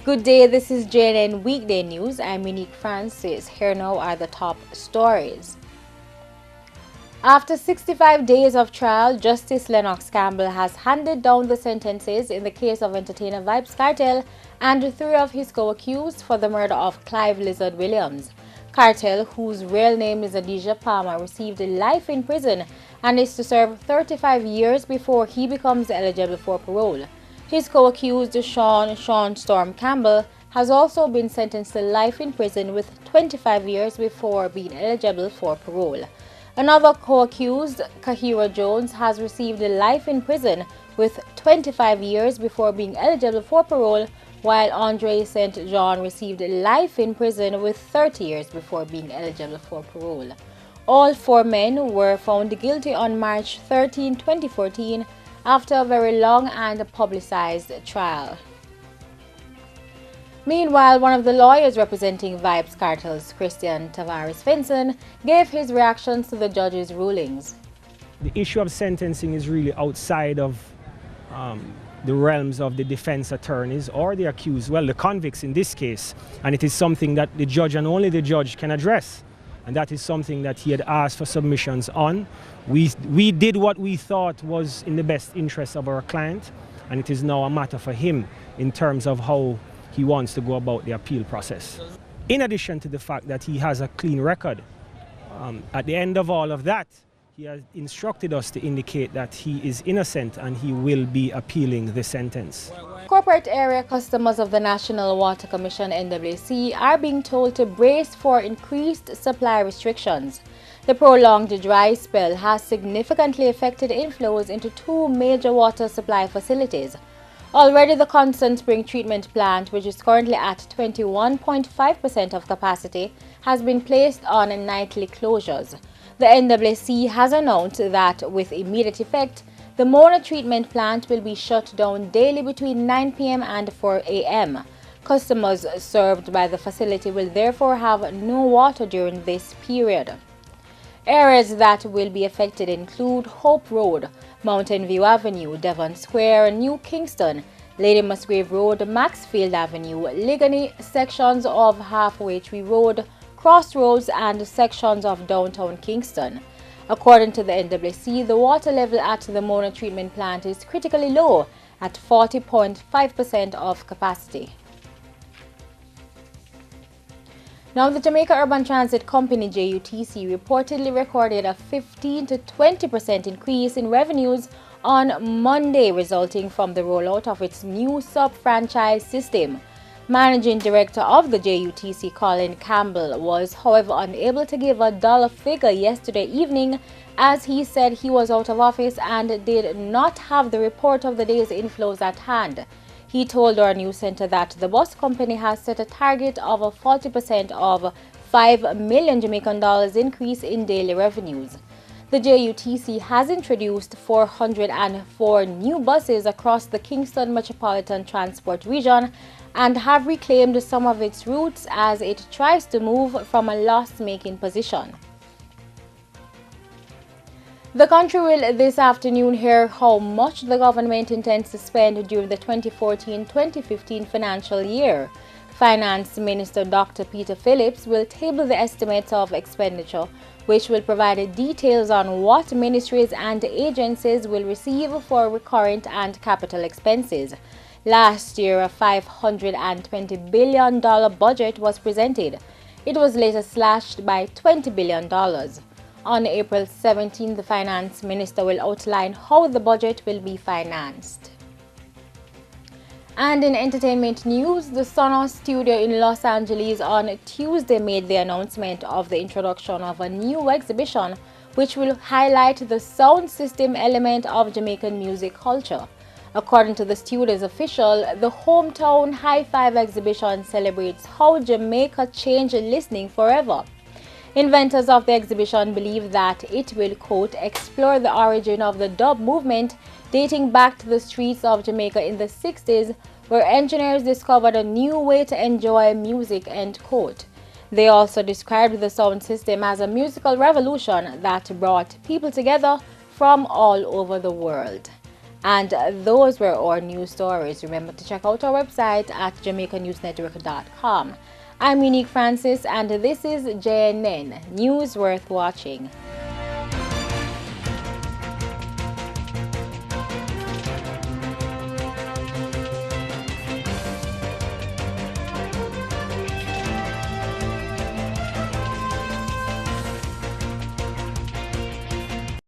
Good day, this is JNN Weekday News. I'm Monique Francis. Here now are the top stories. After 65 days of trial, Justice Lennox Campbell has handed down the sentences in the case of entertainer Vybz Kartel and three of his co-accused for the murder of Clive Lizard Williams. Kartel, whose real name is Adidja Palmer, received life in prison and is to serve 35 years before he becomes eligible for parole. His co-accused Sean Storm Campbell has also been sentenced to life in prison with 25 years before being eligible for parole. Another co-accused, Kahira Jones, has received life in prison with 25 years before being eligible for parole, while Andre St. John received life in prison with 30 years before being eligible for parole. All four men were found guilty on March 13, 2014, after a very long and publicized trial. Meanwhile, one of the lawyers representing Vybz Kartel's Christian Tavares Fenson gave his reactions to the judge's rulings. The issue of sentencing is really outside of the realms of the defense attorneys or the accused, well, the convicts in this case, and it is something that the judge and only the judge can address. And that is something that he had asked for submissions on. We did what we thought was in the best interest of our client, and it is now a matter for him in terms of how he wants to go about the appeal process. In addition to the fact that he has a clean record, at the end of all of that, he has instructed us to indicate that he is innocent and he will be appealing the sentence. Corporate area customers of the National Water Commission (NWC) are being told to brace for increased supply restrictions. The prolonged dry spell has significantly affected inflows into two major water supply facilities. Already, the Constant Spring Treatment Plant, which is currently at 21.5% of capacity, has been placed on nightly closures. The NWC has announced that with immediate effect, the Mona Treatment Plant will be shut down daily between 9 p.m. and 4 a.m. Customers served by the facility will therefore have no water during this period. Areas that will be affected include Hope Road, Mountain View Avenue, Devon Square, New Kingston, Lady Musgrave Road, Maxfield Avenue, Ligony, sections of Halfway Tree Road, Crossroads, and sections of downtown Kingston. According to the NWC, the water level at the Mona Treatment Plant is critically low at 40.5% of capacity. Now, the Jamaica Urban Transit Company JUTC reportedly recorded a 15 to 20% increase in revenues on Monday, resulting from the rollout of its new sub-franchise system. Managing Director of the JUTC, Colin Campbell, was, however, unable to give a dollar figure yesterday evening, as he said he was out of office and did not have the report of the day's inflows at hand. He told our news center that the bus company has set a target of a 40% of $5 million Jamaican dollars increase in daily revenues. The JUTC has introduced 404 new buses across the Kingston Metropolitan Transport Region and have reclaimed some of its routes as it tries to move from a loss-making position. The country will this afternoon hear how much the government intends to spend during the 2014-2015 financial year. Finance Minister Dr. Peter Phillips will table the estimates of expenditure, which will provide details on what ministries and agencies will receive for recurrent and capital expenses. Last year, a $520 billion budget was presented. It was later slashed by $20 billion. On April 17, the Finance Minister will outline how the budget will be financed. And in entertainment news, the Sonos studio in Los Angeles on Tuesday made the announcement of the introduction of a new exhibition which will highlight the sound system element of Jamaican music culture. According to the studio's official, the Hometown High Five exhibition celebrates how Jamaica changed listening forever. Inventors of the exhibition believe that it will, quote, explore the origin of the dub movement dating back to the streets of Jamaica in the 60s, where engineers discovered a new way to enjoy music, end quote. They also described the sound system as a musical revolution that brought people together from all over the world. And those were our news stories. Remember to check out our website at JamaicaNewsNetwork.com. I'm Unique Francis, and this is JNN, News Worth Watching.